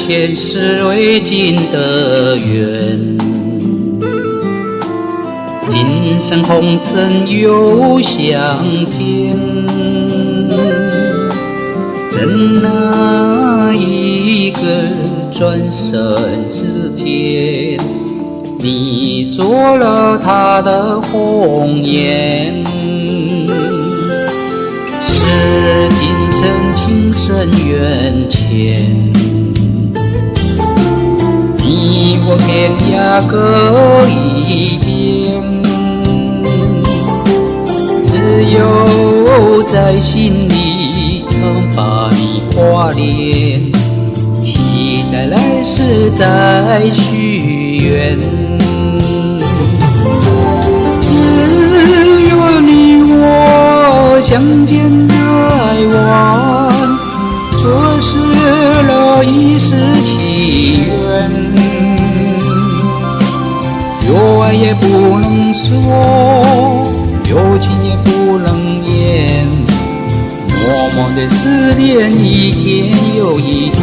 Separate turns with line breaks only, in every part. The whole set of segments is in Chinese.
前世未尽的缘，今生红尘又相见。怎那一个转身之间，你做了他的红颜？是今生情深缘浅，你我天涯各一边，只有在心里常把你挂念，期待来世再续缘。只有你我相见太晚，错失了一世情缘。有爱也不能说，有情也不能言，默默的思念一天又一天。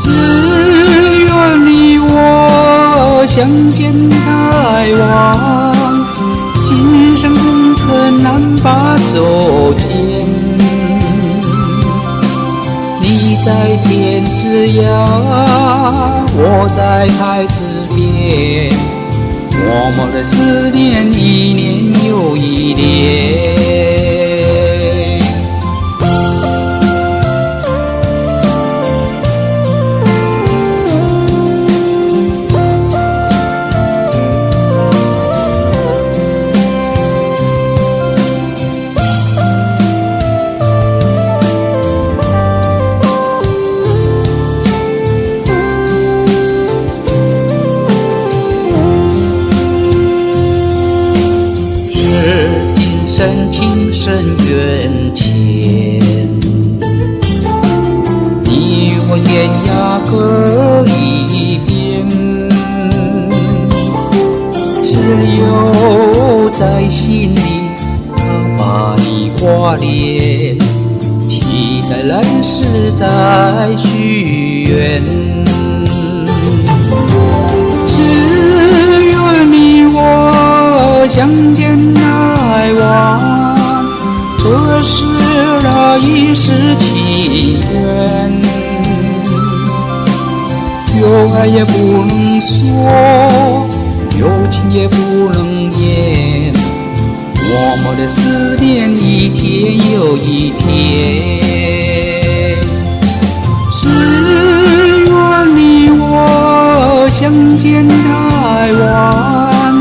只愿你我相见太晚，今生红尘难把手牵。你在天之涯，我在海之边，默默的思念一年又一年。情深缘浅，你我天涯各一边，只有在心里常把你挂念，期待来世再续缘。只愿你我相见太晚，错失了一世情缘。有爱也不能说，有情也不能言，默默的思念一天又一天。只愿你我相见太晚，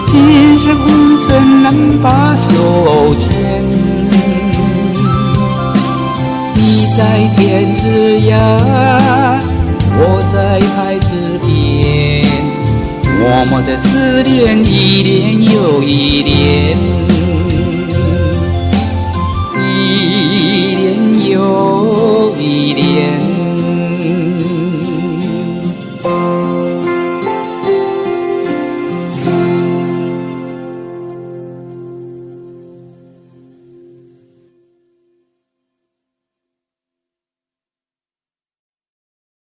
今生红尘难把手牵。你在天之涯，我在海之边，默默的思念一年又一年。